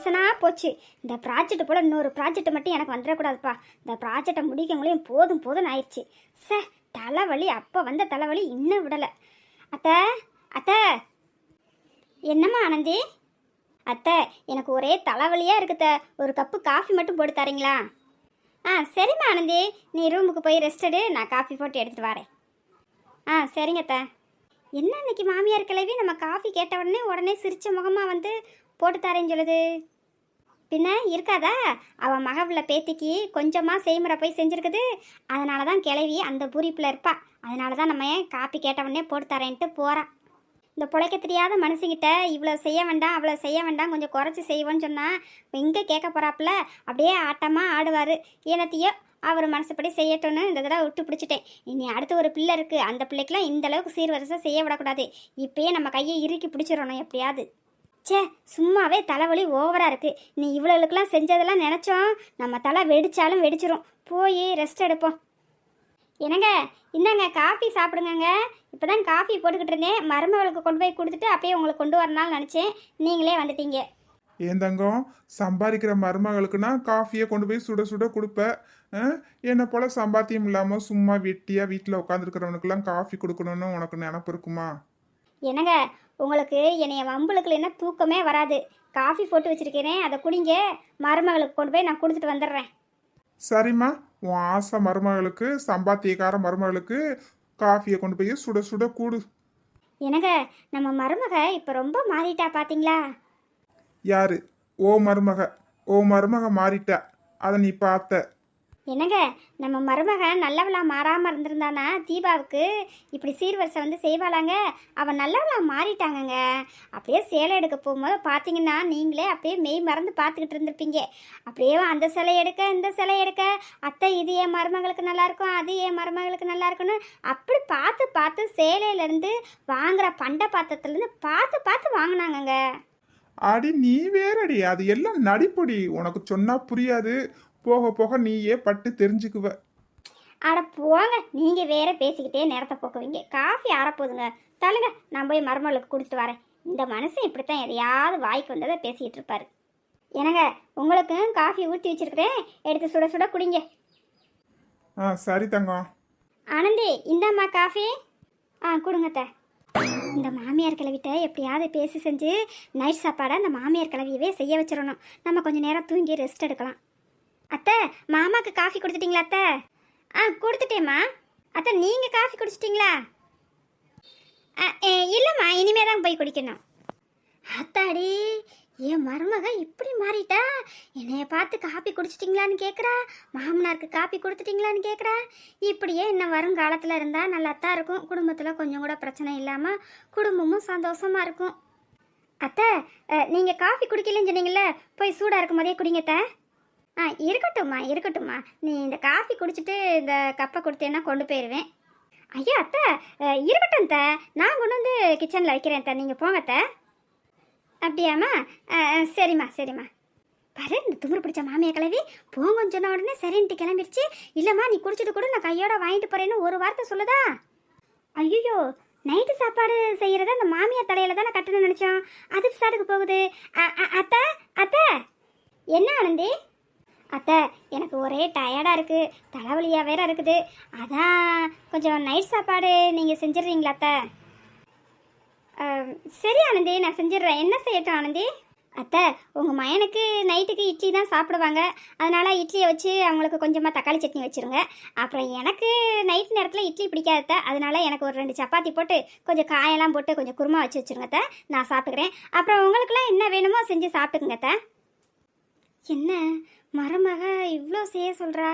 டென்ஷனாக போச்சு. இந்த ப்ராஜெக்ட் போல் இன்னொரு ப்ராஜெக்ட் மட்டும் எனக்கு வந்துடக்கூடாதுப்பா. இந்த ப்ராஜெக்டை முடிக்கவங்களையும் போதும் போதும்னு ஆயிடுச்சு. தலைவலி, அப்போ வந்த தலைவலி இன்னும் விடலை. அத்தை அத்தை. என்னம்மா ஆனந்தி? அத்தை, எனக்கு ஒரே தலைவலியாக இருக்குத்த. ஒரு கப்பு காஃபி மட்டும் போட்டு தரீங்களா? சரிம்மா ஆனந்தி, நீ ரூமுக்கு போய் ரெஸ்ட் எடு, நான் காஃபி போட்டு எடுத்துகிட்டு வரேன். சரிங்க அத்தை. என்ன இன்னைக்கு மாமியார் கிளவி நம்ம காஃபி கேட்ட உடனே சிரிச்ச முகமாக வந்து போட்டு தரேன்னு சொல்லுது. பின்ன இருக்காதா, அவன் மகவுல பேத்திக்கு கொஞ்சமாக செய்முறை போய் செஞ்சுருக்குது. அதனால தான் கிளவி அந்த பூரிப்பில் இருப்பா. அதனால தான் நம்ம காஃபி கேட்ட உடனே போட்டு தரேன்ட்டு போகிறான். இந்த பிழைக்க தெரியாத மனுஷங்கிட்ட இவ்வளோ செய்ய வேண்டாம் அவ்வளோ செய்ய வேண்டாம், கொஞ்சம் குறைச்சி செய்வோன்னு சொன்னால் எங்கே கேட்க போகிறாப்புல அப்படியே ஆட்டமாக ஆடுவார். ஏனத்தையோ அவர் மனசுப்படி செய்யட்டும்னு இந்த தடவை விட்டு பிடிச்சிட்டேன். இனி அடுத்து ஒரு பிள்ளை இருக்குது, அந்த பிள்ளைக்கெலாம் இந்தளவுக்கு சீர்வரிசை செய்ய விடக்கூடாது. இப்போயே நம்ம கையை இறுக்கி பிடிச்சிடணும் எப்படியாவது. சும்மாவே தலைவலி ஓவராக இருக்குது. நீ இவ்வளோக்கெல்லாம் செஞ்சதெல்லாம் நினச்சோம் நம்ம தலை வெடிச்சாலும் வெடிச்சிரும். போய் ரெஸ்ட் எடுப்போம். என்னங்க, இந்தாங்க காஃபி சாப்பிடுங்க. இப்போ தான் காஃபி போட்டுக்கிட்டு இருந்தேன். மருமகளுக்கு கொண்டு போய் கொடுத்துட்டு அப்படியே உங்களுக்கு கொண்டு வரனாலும் நினச்சேன், நீங்களே வந்துட்டீங்க. ஏன் தங்கம், சம்பாதிக்கிற மருமகளுக்குன்னா காஃபியை கொண்டு போய் சுட சுட கொடுப்ப. என்னை போல் சம்பாத்தியம் இல்லாமல் சும்மா வெட்டியாக வீட்டில் உட்காந்துருக்கிறவனுக்கெல்லாம் காஃபி கொடுக்கணுன்னு உனக்கு நினப்பு இருக்குமா? என்னங்க, உங்களுக்கு என்னைய வம்புளுக்குல என்ன தூக்கமே வராது. காஃபி போட்டு வச்சிருக்கிறேன், அதை குடிங்க. மருமகளுக்கு கொண்டு போய் நான் கொடுத்துட்டு வந்துடுறேன். சரிம்மா, உன் ஆசை மருமகளுக்கு, சம்பாத்தியக்கார மருமகளுக்கு காஃபியை கொண்டு போய் சுட சுட கூடு. என்னங்க, நம்ம மருமக இப்போ ரொம்ப மாறிட்டா பார்த்தீங்களா? யாரு? ஓ மருமக மாறிட்டா, அதை நீ பார்த்த? என்னங்க, நம்ம மருமக நல்லவளா மாறாமல் இருந்திருந்தானா தீபாவுக்கு இப்படி சீர்வரிசை வந்து செய்வாளாங்க? அவன் நல்லவளா மாறிட்டாங்கங்க. அப்படியே சேலை எடுக்க போகும்போது பார்த்தீங்கன்னா நீங்களே அப்படியே மெய் மறந்து பார்த்துக்கிட்டு இருந்திருப்பீங்க. அப்படியே அந்த சிலை எடுக்க இந்த சிலை எடுக்க, அத்தை இது என் மருமகளுக்கு நல்லாயிருக்கும், அது என் மருமகளுக்கு நல்லா இருக்குன்னு அப்படி பார்த்து பார்த்து சேலையிலேருந்து வாங்குகிற பண்டை பாத்திரத்துலேருந்து பார்த்து பார்த்து வாங்கினாங்கங்க. அடி நீ வேறடி, அது எல்லாம் நடிப்படி. உனக்கு சொன்னால் புரியாது, போக போக நீயே பட்டு தெரிஞ்சுக்குவ. அட போங்க, நீங்கள் வேற பேசிக்கிட்டே நேரத்தை போக்குவீங்க. காஃபி ஆறப்போதுங்க, தள்ளுங்க, நான் போய் மருமகளுக்கு கொடுத்துட்டு வரேன். இந்த மனுஷன் இப்படித்தான் எதையாவது வாய்க்கு வந்ததை பேசிக்கிட்டு இருப்பாரு. என்னங்க, உங்களுக்கும் காஃபி ஊற்றி வச்சிருக்கிறேன், எடுத்து சுட சுட குடிங்க. சரி தங்கம். ஆனந்தி, இந்தாம்மா காஃபி. கொடுங்கத்த. இந்த மாமியார் கிளவிட்ட எப்படியாவது பேசி செஞ்சு நைட் சாப்பாடை அந்த மாமியார் கிளவியவே செய்ய வச்சிடணும். நம்ம கொஞ்சம் நேரம் தூங்கி ரெஸ்ட் எடுக்கலாம். அத்தை, மாமாவுக்கு காஃபி கொடுத்துட்டீங்களா அத்தை? கொடுத்துட்டேம்மா. அத்தை, நீங்கள் காஃபி குடிச்சிட்டிங்களா? இல்லைம்மா, இனிமே தான் போய் குடிக்கணும். அத்தாடி, என் மருமக இப்படி மாறிட்டா. என்னைய பார்த்து காப்பி குடிச்சிட்டிங்களான்னு கேட்குறா, மாமனாருக்கு காப்பி கொடுத்துட்டிங்களான்னு கேட்குறா. இப்படியே இன்னும் வரும் காலத்தில் இருந்தால் நல்லாத்தான் இருக்கும். குடும்பத்தில் கொஞ்சம் கூட பிரச்சனை இல்லாமல் குடும்பமும் சந்தோஷமாக இருக்கும். அத்தை, நீங்கள் காஃபி குடிக்கலன்னு சொன்னீங்கல்ல, போய் சூடாக இருக்கும் போதே குடிங்கத்த. இருக்கட்டும்மா. நீ இந்த காஃபி குடிச்சிட்டு இந்த கப்பை கொடுத்தேன்னா கொண்டு போயிடுவேன். ஐயா அத்தை, இருக்கட்டும் அத்தை, நான் கொண்டு வந்து கிச்சனில் வைக்கிறேன் அத்தை, நீங்கள் போங்க அத்தை. அப்படியாம்மா? சரிம்மா. பாரு, இந்த துமுறு பிடிச்ச மாமியா கிளவி போங்கன்னு சொன்ன உடனே சரின்ட்டு கிளம்பிடுச்சு. இல்லைம்மா, நீ குடிச்சிட்டு கூட நான் கையோட வாங்கிட்டு போகிறேன்னு ஒரு வார்த்தை சொல்லுதா? ஐயோ, நைட்டு சாப்பாடு செய்கிறத அந்த மாமியார் தலையில் தானே கட்டணும்னு நினச்சோம், அது சாட்டுக்கு போகுது. அத்தை. என்ன ஆனந்தி? அத்தை, எனக்கு ஒரே டயர்டாக இருக்குது, தலைவலியாக வேற இருக்குது. அதான் கொஞ்சம் நைட் சாப்பாடு நீங்கள் செஞ்சிடுறீங்களா அத்தை? சரி ஆனந்தி, நான் செஞ்சிடுறேன். என்ன செய்யட்டும் ஆனந்தி? அத்தை, உங்கள் மயனுக்கு நைட்டுக்கு இட்லி தான் சாப்பிடுவாங்க, அதனால் இட்லியை வச்சு அவங்களுக்கு கொஞ்சமாக தக்காளி சட்னி வச்சுருங்க. அப்புறம் எனக்கு நைட் நேரத்தில் இட்லி பிடிக்காத, அதனால் எனக்கு ஒரு 2 சப்பாத்தி போட்டு கொஞ்சம் காயெல்லாம் போட்டு கொஞ்சம் குருமா வச்சு வச்சுருங்க அத்தை, நான் சாப்பிட்டுக்கிறேன். அப்புறம் உங்களுக்குலாம் என்ன வேணுமோ செஞ்சு சாப்பிட்டுக்குங்க அத்தை. என்ன மருமக இவ்வளோ செய்ய சொல்கிறா?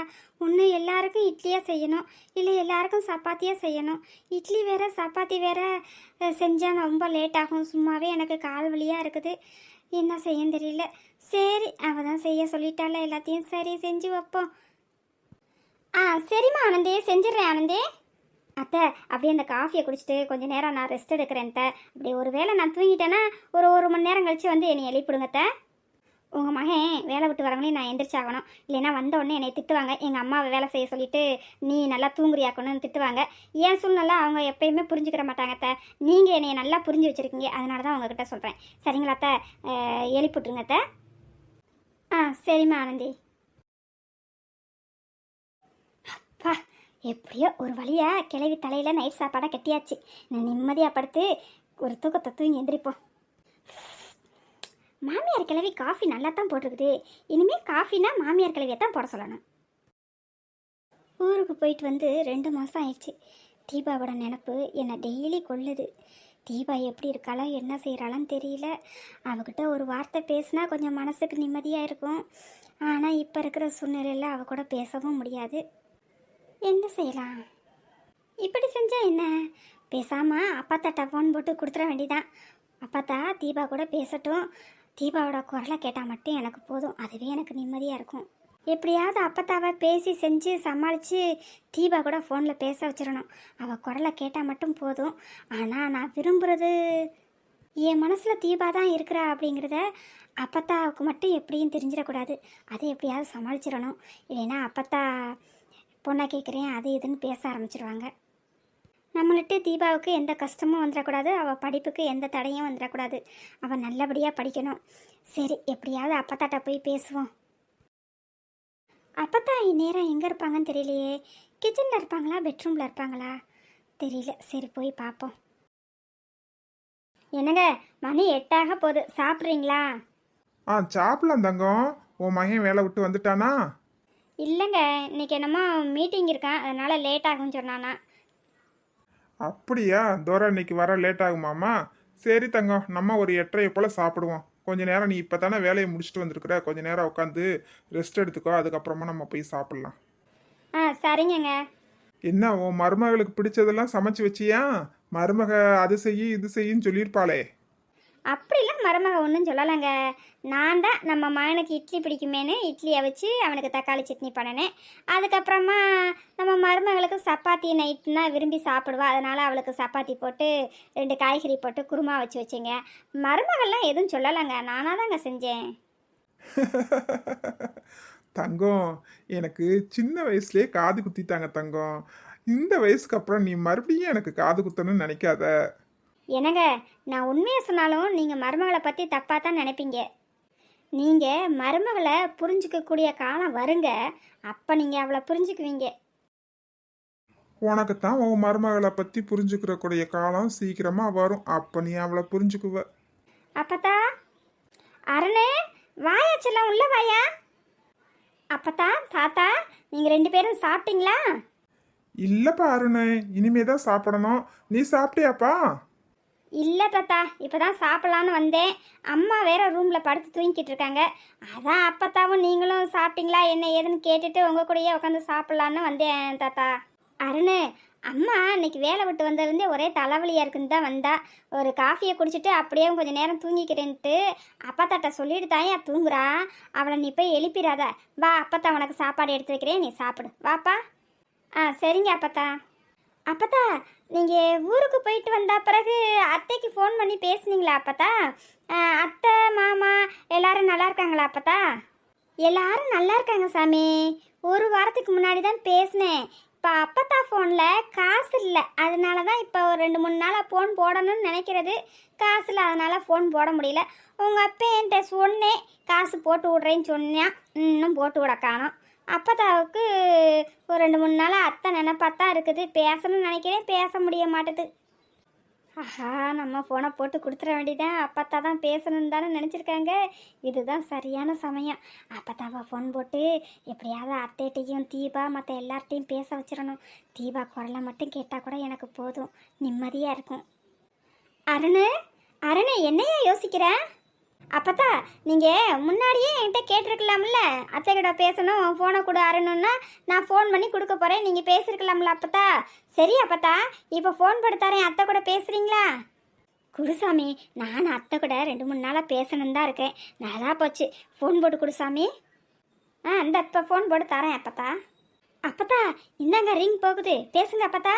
ஒன்று எல்லாருக்கும் இட்லியாக செய்யணும், இல்லை எல்லாருக்கும் சப்பாத்தியாக செய்யணும். இட்லி வேறு சப்பாத்தி வேறு செஞ்சால் ரொம்ப லேட் ஆகும். சும்மாவே எனக்கு கால் வலியாக இருக்குது, என்ன செய்யன்னு தெரியல. சரி, அவள் தான் செய்ய சொல்லிட்டால, எல்லாத்தையும் சரி செஞ்சு வைப்போம். சரிம்மா ஆனந்தி, செஞ்சிடுறேன் ஆனந்தி. அத்தை, அப்படியே அந்த காஃபியை குடிச்சிட்டு கொஞ்சம் நேரம் நான் ரெஸ்ட் எடுக்கிறேன் அத்தை. அப்படி ஒரு வேளை நான் தூங்கிட்டேன்னா ஒரு மணி நேரம் கழித்து வந்து என்னை எழுப்பிடுங்க அத்தை. உங்கள் மகன் வேலை விட்டு வரவனே நான் எந்திரிச்சாகணும், இல்லைன்னா வந்த உடனே என்னை திட்டுவாங்க. எங்கள் அம்மாவை வேலை செய்ய சொல்லிவிட்டு நீ நல்லா தூங்குறியாக்கணும்னு திட்டுவாங்க. ஏன் சூழ்நிலை அவங்க எப்பயுமே புரிஞ்சுக்கிற மாட்டாங்க அத்தை. நீங்கள் என்னை நல்லா புரிஞ்சு வச்சுருக்கீங்க, அதனால தான் உங்ககிட்ட சொல்கிறேன். சரிங்களா அத்தை? எழுப்பிட்டுருங்க அத்தை. சரிம்மா ஆனந்தி. பா, எப்படியோ ஒரு வழியா கிளவி தலையில் நைட் சாப்பாடாக கட்டியாச்சு. நான் நிம்மதியாக படுத்து ஒரு தூக்கத்தை தூங்கி எந்திரிப்போம். மாமியார் கிளவி காஃபி நல்லா தான் போட்டிருக்குது. இனிமேல் காஃபினா மாமியார் கிளவியை தான் போட சொல்லணும். ஊருக்கு போயிட்டு வந்து 2 மாதம் ஆயிடுச்சு. தீபாவோட நினப்பு என்னை டெய்லி கொல்லுது. தீபா எப்படி இருக்காளோ என்ன செய்கிறாளான்னு தெரியல. அவகிட்ட ஒரு வார்த்தை பேசினா கொஞ்சம் மனசுக்கு நிம்மதியாக இருக்கும். ஆனால் இப்போ இருக்கிற சூழ்நிலையில் அவ கூட பேசவும் முடியாது. என்ன செய்யலாம்? இப்படி செஞ்சால் என்ன? பேசாமல் அப்பாத்தாட்ட ஃபோன் போட்டு கொடுத்துட வேண்டிதான். அப்பாத்தா தீபா கூட பேசட்டும். தீபாவோட குரலை கேட்டால் மட்டும் எனக்கு போதும். அதுவே எனக்கு நிம்மதியாக இருக்கும். எப்படியாவது அப்பத்தாவை பேசி செஞ்சு சமாளித்து தீபா கூட ஃபோனில் பேச வச்சிடணும். அவள் குரலை கேட்டால் மட்டும் போதும். ஆனால் நான் விரும்புகிறது என் மனசில் தீபா தான் இருக்கிறா அப்படிங்கிறத அப்பத்தாவுக்கு மட்டும் எப்படியும் தெரிஞ்சிடக்கூடாது. அதை எப்படியாவது சமாளிச்சிடணும். இல்லைன்னா அப்பத்தா பொண்ணை கேட்குறேன் அது இதுன்னு பேச ஆரம்பிச்சிடுவாங்க. நம்மள்கிட்ட தீபாவுக்கு எந்த கஷ்டமும் வந்துடக்கூடாது. அவள் படிப்புக்கு எந்த தடையும் வந்துடக்கூடாது. அவள் நல்லபடியாக படிக்கணும். சரி, எப்படியாவது அப்பத்தாட்ட போய் பேசுவோம். அப்பத்தா இந்நேரம் எங்கே இருப்பாங்கன்னு தெரியலையே. கிச்சனில் இருப்பாங்களா, பெட்ரூமில் இருப்பாங்களா தெரியல. சரி, போய் பார்ப்போம். என்னங்க, மணி 8 போகுது. சாப்பிட்றீங்களா? சாப்பிடலாம் தங்கம். உன் மகன் வேலை விட்டு வந்துட்டானா? இல்லைங்க, இன்னைக்கு என்னமோ மீட்டிங் இருக்கான், அதனால் லேட் ஆகும்னு சொன்னானா. அப்படியா? தோரா இன்னைக்கு வர லேட் ஆகுமாமா? சரி தங்கம், நம்ம ஒரு 8:30 போல் சாப்பிடுவோம். கொஞ்ச நேரம் நீ இப்போ தானே வேலையை முடிச்சுட்டு வந்திருக்கிற, கொஞ்ச நேரம் உட்காந்து ரெஸ்ட் எடுத்துக்கோ. அதுக்கப்புறமா நம்ம போய் சாப்பிட்லாம். சரிங்கங்க. என்ன உன் மருமகளுக்கு பிடிச்சதெல்லாம் சமைச்சு வச்சியா? மருமக அது செய்யி இது செய்யின்னு சொல்லியிருப்பாளே. அப்படிலாம் மருமக ஒன்றும் சொல்லலைங்க. நான் தான் நம்ம மகனுக்கு இட்லி பிடிக்குமேனு இட்லியை வச்சு அவனுக்கு தக்காளி சட்னி பண்ணினேன். அதுக்கப்புறமா நம்ம மருமகளுக்கு சப்பாத்தி நைட்டுனா விரும்பி சாப்பிடுவா. அதனால் அவளுக்கு சப்பாத்தி போட்டு 2 காய்கறி போட்டு குருமா வச்சு வச்சேங்க. மருமகள்லாம் எதுவும் சொல்லலைங்க, நானாக தாங்க செஞ்சேன். தங்கம், எனக்கு சின்ன வயசுலேயே காது குத்திட்டாங்க தங்கம். இந்த வயசுக்கு அப்புறம் நீ மறுபடியும் எனக்கு காது குத்தணும்னு நினைக்காத. என்னங்க, நான் உண்மையை சொன்னாலும் நீங்கள் மருமகளை பற்றி தப்பாக தான் நினைப்பீங்க. நீங்கள் மருமகளை புரிஞ்சிக்கக்கூடிய காலம் வருங்க. அப்போ நீங்கள் அவளை புரிஞ்சுக்குவீங்க. உனக்குத்தான் உன் மருமகளை பற்றி புரிஞ்சுக்கிறக்கூடிய காலம் சீக்கிரமாக வரும். அப்போ நீ அவளை புரிஞ்சுக்குவ. அப்பத்தா, அருணே, வாயா செல்லம், உள்ள வாயா. அப்பத்தா, தாத்தா, நீங்கள் 2 பேரும் சாப்பிட்டீங்களா? இல்லைப்பா அருணே, இனிமே தான் சாப்பிடணும். நீ சாப்பிட்டியாப்பா? இல்லை தாத்தா, இப்போ தான் சாப்பிட்லான்னு வந்தேன். அம்மா வேற ரூமில் படுத்து தூங்கிக்கிட்டு இருக்காங்க. அதான் அப்பத்தாவும் நீங்களும் சாப்பிட்டீங்களா என்ன ஏதுன்னு கேட்டுட்டு உங்கள் கூடயே உட்காந்து சாப்பிட்லான்னு வந்தேன் தாத்தா. அருண், அம்மா இன்னைக்கு வேலை விட்டு வந்ததுலேருந்தே ஒரே தலைவலியாக இருக்குன்னு தான் வந்தா. ஒரு காஃபியை குடிச்சிட்டு அப்படியே கொஞ்சம் நேரம் தூங்கிக்கிறேன்ட்டு அப்பத்தாட்ட சொல்லிட்டு தாயா தூங்குறா. அவளை நீ போய் எழுப்பிடாத. வா, அப்பத்தா உனக்கு சாப்பாடு எடுத்து வைக்கிறேன், நீ சாப்பிடு. வாப்பா. சரிங்க அப்பத்தா. அப்பத்தா, நீங்கள் ஊருக்கு போயிட்டு வந்த பிறகு அத்தைக்கு ஃபோன் பண்ணி பேசுனீங்களா அப்பத்தா? அத்தை மாமா எல்லாரும் நல்லா இருக்காங்களா அப்பத்தா? எல்லாரும் நல்லா இருக்காங்க சாமி. ஒரு வாரத்துக்கு முன்னாடி தான் பேசினேன். இப்போ அப்பத்தா ஃபோனில் காசு இல்லை, அதனால தான் இப்போ ஒரு 2-3 நாளாக ஃபோன் போடணும்னு நினைக்கிறது. காசு இல்லை, அதனால் ஃபோன் போட முடியல. உங்கள் அப்பா என்கிட்ட சொன்னேன், காசு போட்டு விட்றேன்னு சொன்னேன். இன்னும் போட்டு விட காணோம். அப்பத்தாவுக்கு ஒரு 2-3 நாளாக அத்தை நினைப்பாத்தான் இருக்குது. பேசணும்னு நினைக்கிறேன், பேச முடிய மாட்டுது. ஆஹா, நம்ம ஃபோனை போட்டு கொடுத்துட வேண்டியதான். அப்பத்தா தான் பேசணுன்னு தானே நினச்சிருக்காங்க. இதுதான் சரியான சமயம். அப்பத்தாவை ஃபோன் போட்டு எப்படியாவது அத்தைகிட்டையும் தீபா மற்ற எல்லார்ட்டையும் பேச வச்சிடணும். தீபா குரலை மட்டும் கேட்டால் கூட எனக்கு போதும், நிம்மதியாக இருக்கும். அருண், என்னையா யோசிக்கிற? அப்பத்தா, நீங்கள் முன்னாடியே என்கிட்ட கேட்டிருக்கலாம்ல, அத்தைக்கிட்ட பேசணும் ஃபோனை கூட அருணுன்னா நான் ஃபோன் பண்ணி கொடுக்க போகிறேன், நீங்கள் பேசியிருக்கலாம்ல அப்பத்தா. சரி அப்பத்தா, இப்போ ஃபோன் போட்டு தரேன், அத்தை கூட பேசுகிறீங்களா? குருசாமி, நான் அத்தை கூட 2-3 நாளாக பேசணுன்னு தான் இருக்கேன். நல்லா போச்சு, ஃபோன் போட்டு குருசாமி. இந்த இப்போ ஃபோன் போட்டு தரேன் அப்பத்தா. அப்பத்தா, இந்தாங்க ரிங் போகுது, பேசுங்க அப்பத்தா.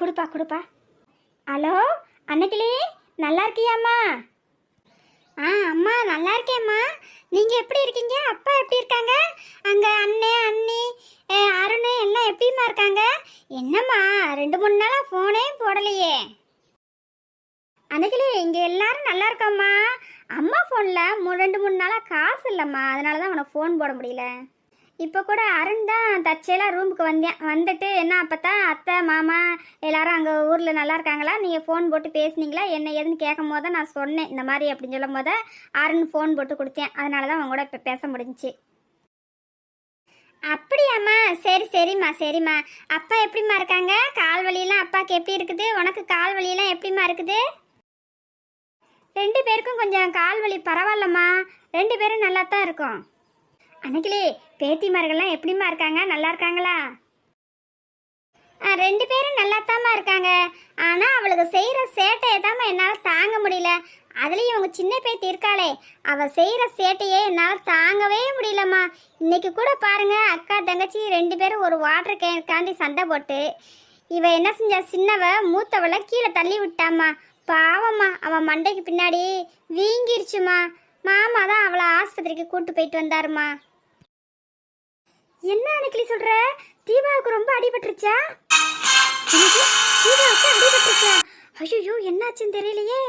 கொடுப்பா. ஹலோ அன்னைக்கிளி, நல்லா இருக்கியாம்மா? அம்மா நல்லா இருக்கேம்மா. நீங்கள் எப்படி இருக்கீங்க? அப்பா எப்படி இருக்காங்க? அங்கே அண்ணே அண்ணி அருண் எல்லாம் எப்படிம்மா இருக்காங்க? என்னம்மா 2-3 நாளாக ஃபோனே போடலையே? அன்னைக்கிலே இங்கே எல்லாரும் நல்லா இருக்காம்மா. அம்மா ஃபோனில் 2-3 நாளாக காசு இல்லைம்மா, அதனால தான் உனக்கு ஃபோன் போட முடியல. இப்போ கூட அருண் தான் தற்செயலாக ரூமுக்கு வந்தேன். வந்துட்டு என்ன அப்போ தான் அத்தை மாமா எல்லாரும் அங்கே ஊரில் நல்லா இருக்காங்களா, நீங்கள் ஃபோன் போட்டு பேசுனீங்களா என்ன ஏதுன்னு கேட்கும் போது தான் நான் சொன்னேன் இந்த மாதிரி அப்படின்னு சொல்லும் போது அருண் ஃபோன் போட்டு கொடுத்தேன். அதனால தான் அவங்க கூட இப்போ பேச முடிஞ்சிச்சு. அப்படியாம்மா, சரி சரிம்மா சரிம்மா. அப்பா எப்படிம்மா இருக்காங்க? கால் வலியெல்லாம் அப்பாவுக்கு எப்படி இருக்குது? உனக்கு கால் வலியெல்லாம் எப்படிம்மா இருக்குது? 2 பேருக்கும் கொஞ்சம் கால் வலி பரவாயில்லம்மா, 2 பேரும் நல்லா தான் இருக்கும். அன்னைக்கிலே பேத்திமார்கள்லாம் எப்படிம்மா இருக்காங்க, நல்லா இருக்காங்களா? 2 பேரும் நல்லாத்தாம்மா இருக்காங்க. ஆனால் அவளுக்கு செய்கிற சேட்டையை தாம்மா என்னால் தாங்க முடியல. அதுலேயும் அவங்க சின்ன பேத்தி இருக்காளே, அவள் செய்கிற சேட்டையே என்னால் தாங்கவே முடியலம்மா. இன்னைக்கு கூட பாருங்க, அக்கா தங்கச்சி 2 பேரும் ஒரு வாட்டர் கேனுக்காண்டி சண்டை போட்டு இவ என்ன செஞ்சா, சின்னவ மூத்தவளை கீழே தள்ளி விட்டாம்மா. பாவம்மா, அவன் மண்டைக்கு பின்னாடி வீங்கிருச்சுமா. மாமா தான் அவளை ஆஸ்பத்திரிக்கு கூட்டு போயிட்டு வந்தாருமா. என்ன அன்னைக்கு சொல்ற? தீபாவுக்கு ரொம்ப அடிபட்டுருச்சா? தீபாவுக்கு அடிபட்டுருச்சா? ஐயோ, என்னாச்சுன்னு தெரியலையே.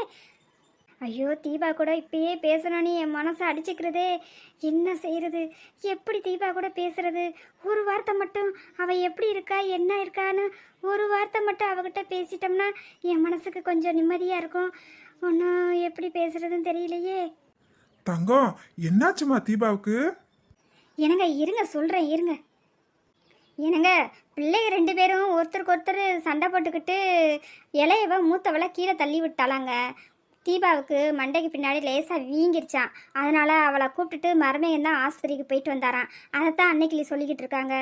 ஐயோ, தீபா கூட இப்பயே பேசணும்னு என் மனசை அடிச்சுக்கிறதே. என்ன செய்யறது? எப்படி தீபா கூட பேசுறது? ஒரு வார்த்தை மட்டும் அவள் எப்படி இருக்கா என்ன இருக்கான்னு ஒரு வார்த்தை மட்டும் அவகிட்ட பேசிட்டோம்னா என் மனசுக்கு கொஞ்சம் நிம்மதியாக இருக்கும். ஒன்றும் எப்படி பேசுறதுன்னு தெரியலையே. தங்கம், என்னாச்சுமா தீபாவுக்கு? என்னங்க இருங்க சொல்கிறேன் இருங்க. என்னங்க, பிள்ளைங்க 2 பேரும் ஒருத்தருக்கு ஒருத்தர் சண்டை போட்டுக்கிட்டு இலையவ மூத்தவளை கீழே தள்ளி விட்டாளாங்க. தீபாவுக்கு மண்டைக்கு பின்னாடி லேசாக வீங்கிருச்சான். அதனால் அவளை கூப்பிட்டுட்டு மருமையன் தான் ஆஸ்பத்திரிக்கு போயிட்டு வந்தாரான். அதைத்தான் அன்னைக்கு சொல்லிக்கிட்டு இருக்காங்க.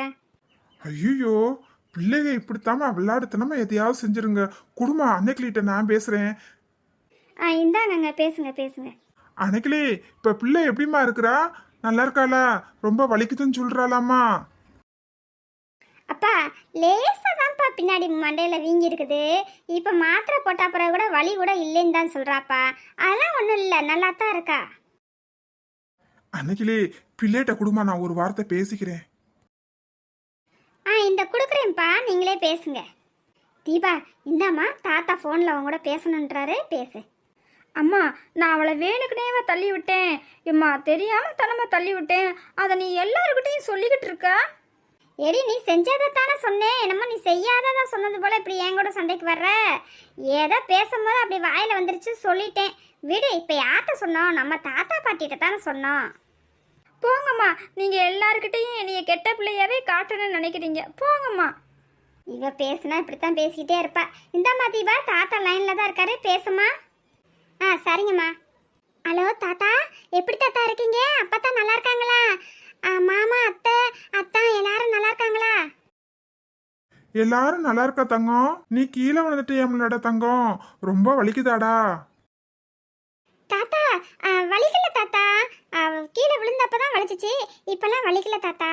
ஐயோ, பிள்ளைங்க இப்படித்தாம விளையாடுத்தனமா எதையாவது செஞ்சிருங்க. குடும்பம் அன்னைக்கிட்ட நான் பேசுறேன். இந்தாங்கங்க, பேசுங்க பேசுங்க. அன்னைக்கிலே இப்ப பிள்ளை எப்படிமா இருக்கிறா? நல்லா இருக்காளா? ரொம்ப வலிக்குதுன்னு சொல்றாளாமா? அப்பா, லேசாக தான்ப்பா பின்னாடி மண்டையில் வீங்கி இருக்குது. இப்போ மாத்திரை போட்ட பிறகு கூட வலி கூட இல்லைன்னு தான் சொல்கிறாப்பா. அதெல்லாம் ஒன்றும் இல்லை, நல்லா தான் இருக்கா. அன்னைக்கிலே பிள்ளைகிட்ட குடுமா, நான் ஒரு வார்த்தை பேசிக்கிறேன். இந்த கொடுக்குறேன்ப்பா, நீங்களே பேசுங்க. தீபா, இந்தாம்மா, தாத்தா ஃபோனில் அவங்க கூட பேசணுன்றாரு, பேசு. அம்மா, நான் அவளை வேணுக்குனேவா தள்ளி விட்டேன். எம்மா, தெரியாமல் தனமா தள்ளி விட்டேன். அதை நீ எல்லாருக்கிட்டையும் சொல்லிக்கிட்டு இருக்க. எடி, நீ செஞ்சதை தானே சொன்னேன். என்னமோ நீ செய்யாததான் சொன்னது போல் இப்படி என் கூட சண்டைக்கு வர்ற. ஏதோ பேசும்போது அப்படி வாயில் வந்துருச்சு, சொல்லிட்டேன் விடு. இப்போ யார்கிட்ட சொன்னோம்? நம்ம தாத்தா பாட்டிகிட்ட தானே சொன்னோம். போங்கம்மா, நீங்கள் எல்லாருக்கிட்டையும் என்னைய கெட்ட பிள்ளையாவே காட்டணும்னு நினைக்கிறீங்க. போங்கம்மா. இவ பேசுனா இப்படித்தான் பேசிக்கிட்டே இருப்பா. இந்தாம்மா தீபா, தாத்தா லைனில் தான் இருக்காரு, பேசுமா. சரிங்கம்மா. ஹலோ தாத்தா, எப்படி தாத்தா இருக்கீங்க? அப்பா தான் நல்லா இருக்காங்களா? மாமா அத்தை அத்தா எல்லாரும் நல்லா இருக்காங்களா? எல்லாரும் நல்லா இருக்கா தங்கம்? நீ கீழே விழுந்துட்டு ஏமலடா தங்கம், ரொம்ப வலிக்குதாடா? தாத்தா வலிக்கல தாத்தா, கீழே விழுந்தப்பதான் வலிச்சிச்சு, இப்பெல்லாம் வலிக்கல தாத்தா.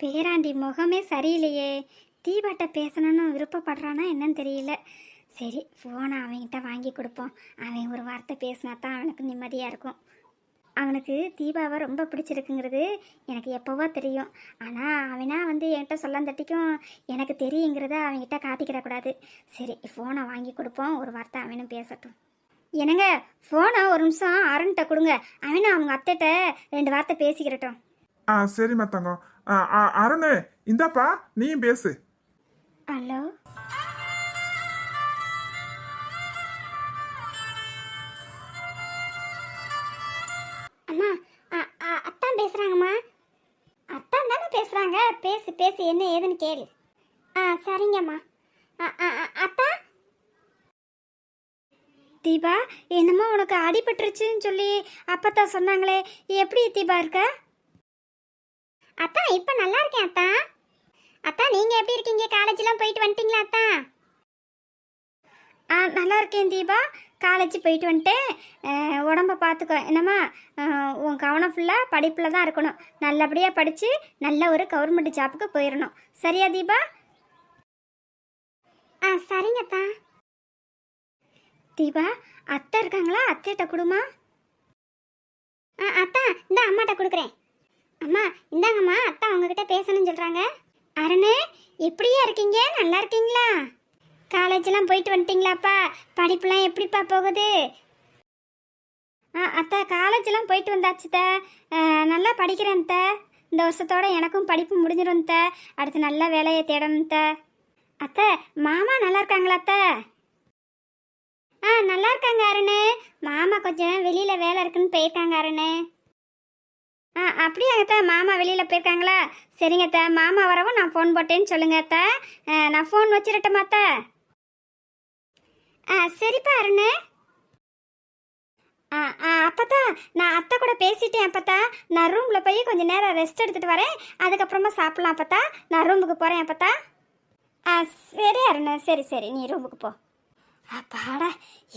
பேராண்டி முகமே சரியில்லையே. தீபாட்ட பேசணும்னு விருப்பப்படுறானா என்னன்னு தெரியல. சரி, ஃபோனை அவன்கிட்ட வாங்கி கொடுப்போம். அவன் ஒரு வார்த்தை பேசினா தான் அவனுக்கு நிம்மதியாக இருக்கும். அவனுக்கு தீபாவை ரொம்ப பிடிச்சிருக்குங்கிறது எனக்கு எப்போவோ தெரியும். ஆனால் அவனா என்கிட்ட சொல்லந்தட்டிக்கும் எனக்கு தெரியுங்கிறத அவன்கிட்ட காட்டிக்கிடக்கூடாது. சரி, ஃபோனை வாங்கி கொடுப்போம், ஒரு வார்த்தை அவனும் பேசட்டும். என்னங்க, ஃபோனை ஒரு நிமிஷம் அருண்கிட்ட கொடுங்க. அவனும் அவங்க அத்தைகிட்ட 2 வார்த்தை பேசிக்கிறட்டும். சரிம்மா தங்கம். அருண், இந்தாப்பா, நீயும் பேசு. ஹலோ. அம்மா, அத்தான் பேசுகிறாங்கம்மா. அத்தான் தானே பேசுகிறாங்க, பேசு பேசு, என்ன ஏதுன்னு கேளு. சரிங்கம்மா. அத்தா. தீபா, என்னமோ உனக்கு அடிபட்டுருச்சுன்னு சொல்லி அப்பத்தான் சொன்னாங்களே, எப்படி தீபா இருக்க? அத்தா, இப்போ நல்லா இருக்கேன் அத்தா. அத்தா, நீங்கள் எப்படி இருக்கீங்க? காலேஜெலாம் போயிட்டு வந்துட்டீங்களா அத்தா? நல்லா இருக்கேன் தீபா, காலேஜ் போயிட்டு வந்துட்டேன். உடம்ப பார்த்துக்கோ என்னம்மா. உன் கவனம் ஃபுல்லாக படிப்பில் தான் இருக்கணும். நல்லபடியாக படித்து நல்ல ஒரு கவர்மெண்ட் ஜாப்புக்கு போயிடணும். சரியா தீபா? சரிங்கத்தா. தீபா, அத்தை இருக்காங்களா? அத்தைகிட்ட கொடுமா. அத்தா, இந்த அம்மாட்ட கொடுக்குறேன். அம்மா இந்தாங்கம்மா, அத்தா உங்ககிட்ட பேசணும்னு சொல்கிறாங்க. அருணே, எப்படியா இருக்கீங்க? நல்லா இருக்கீங்களா? காலேஜெல்லாம் போயிட்டு வந்துட்டீங்களாப்பா? படிப்புலாம் எப்படிப்பா போகுது? அத்தை காலேஜெல்லாம் போயிட்டு வந்தாச்சுத்த. நல்லா படிக்கிறேன் த. இந்த வருஷத்தோட எனக்கும் படிப்பு முடிஞ்சிடும் த. அடுத்து நல்ல வேலையை தேடணும் த. அத்தை மாமா நல்லா இருக்காங்களா அத்தை? நல்லா இருக்காங்க அருணு. மாமா கொஞ்சம் வெளியில் வேலை இருக்குன்னு போயிருக்காங்க அருணு. அப்படியா அத்தை? மாமா வெளியில் போயிருக்காங்களா? சரிங்க அத்தை, மாமா வரவும் நான் ஃபோன் போட்டேன்னு சொல்லுங்க அத்தை. நான் ஃபோன் வச்சிடட்டுமா அத்தை? சரிப்பா அருணு. அப்பத்தா நான் அத்தை கூட பேசிட்டேன் அப்பத்தா. நான் ரூமில் போய் கொஞ்சம் நேரம் ரெஸ்ட் எடுத்துகிட்டு வரேன். அதுக்கப்புறமா சாப்பிட்லாம் அப்பத்தா. நான் ரூமுக்கு போகிறேன் அப்பத்தா. சரி அருணு, சரி சரி, நீ ரூமுக்கு போ. பாடா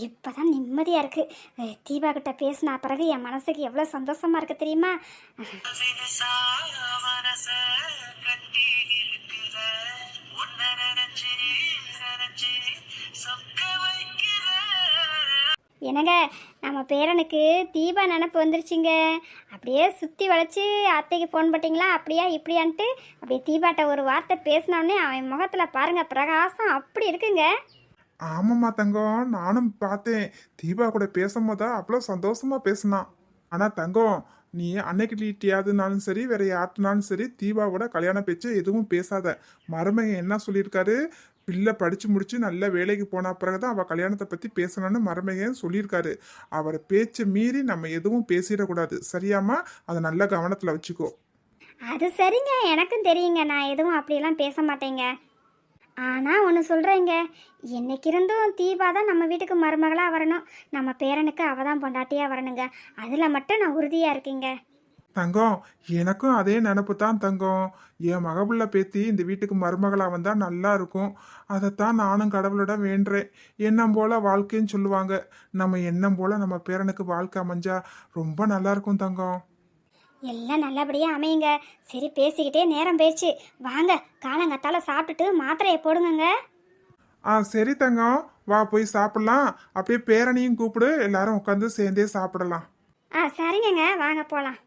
இப்போ தான் நிம்மதியாக இருக்குது. தீபா கிட்ட பேசினா பிறகு என் மனசுக்கு எவ்வளோ சந்தோஷமாக இருக்குது தெரியுமா? என்னங்க, நம்ம பேரனுக்கு தீபா நினப்பு வந்துருச்சுங்க. அப்படியே சுற்றி வளைச்சி அத்தைக்கு ஃபோன் பண்ணிட்டீங்களா அப்படியா இப்படியான்ட்டு அப்படியே தீபாட்ட ஒரு வார்த்தை பேசினோடனே அவன் முகத்தில் பாருங்கள் பிரகாசம் அப்படி இருக்குங்க. ஆமாம்மா தங்கம், நானும் பார்த்தேன். தீபா கூட பேசும்போதா அவ்வளோ சந்தோஷமா பேசினான். ஆனா தங்கம், நீ அன்னைக்கிட்டியாதுனாலும் சரி வேற யார்ட்டுனாலும் சரி தீபாவோட கல்யாண பேச்சு எதுவும் பேசாத. மருமகன் என்ன சொல்லியிருக்காரு? பிள்ளை படிச்சு முடிச்சு நல்ல வேலைக்கு போன பிறகுதான் அவ கல்யாணத்தை பத்தி பேசணும்னு மருமகன் சொல்லியிருக்காரு. அவர் பேச்சை மீறி நம்ம எதுவும் பேசிடக்கூடாது. சரியாம்மா? அதை நல்ல கவனத்துல வச்சுக்கோ. அது சரிங்க, எனக்கும் தெரியுங்க. நான் எதுவும் அப்படியெல்லாம் பேச மாட்டேங்க. ஆனால் ஒன்று சொல்கிறேங்க, என்னைக்கு இருந்தும் தீபா தான் நம்ம வீட்டுக்கு மருமகளாக வரணும். நம்ம பேரனுக்கு அவள் தான் பொண்டாட்டியாக வரணுங்க. அதில் மட்டும் நான் உறுதியாக இருக்கேங்க. தங்கம், எனக்கும் அதே நினப்பு தான் தங்கம். என் மகபுள்ள பேத்தி இந்த வீட்டுக்கு மருமகளா வந்தா நல்லா இருக்கும். அதைத்தான் நானும் கடவுளோட வேண்டுறேன். எண்ணம் போல வாழ்க்கைன்னு சொல்லுவாங்க. நம்ம எண்ணம் போல நம்ம பேரனுக்கு வாழ்க்கை அமைஞ்சா ரொம்ப நல்லா இருக்கும் தங்கம். எல்லாம் நல்லபடியாக அமையுங்க. சரி, பேசிக்கிட்டே நேரம் போயிடுச்சு. வாங்க காலங்கத்தால சாப்பிட்டுட்டு மாத்திரையை போடுங்கங்க. சரி தங்கம், வா போய் சாப்பிடலாம். அப்படியே பேரனையும் கூப்பிடு, எல்லாரும் உட்காந்து சேர்ந்தே சாப்பிடலாம். சரிங்கங்க, வாங்க போகலாம்.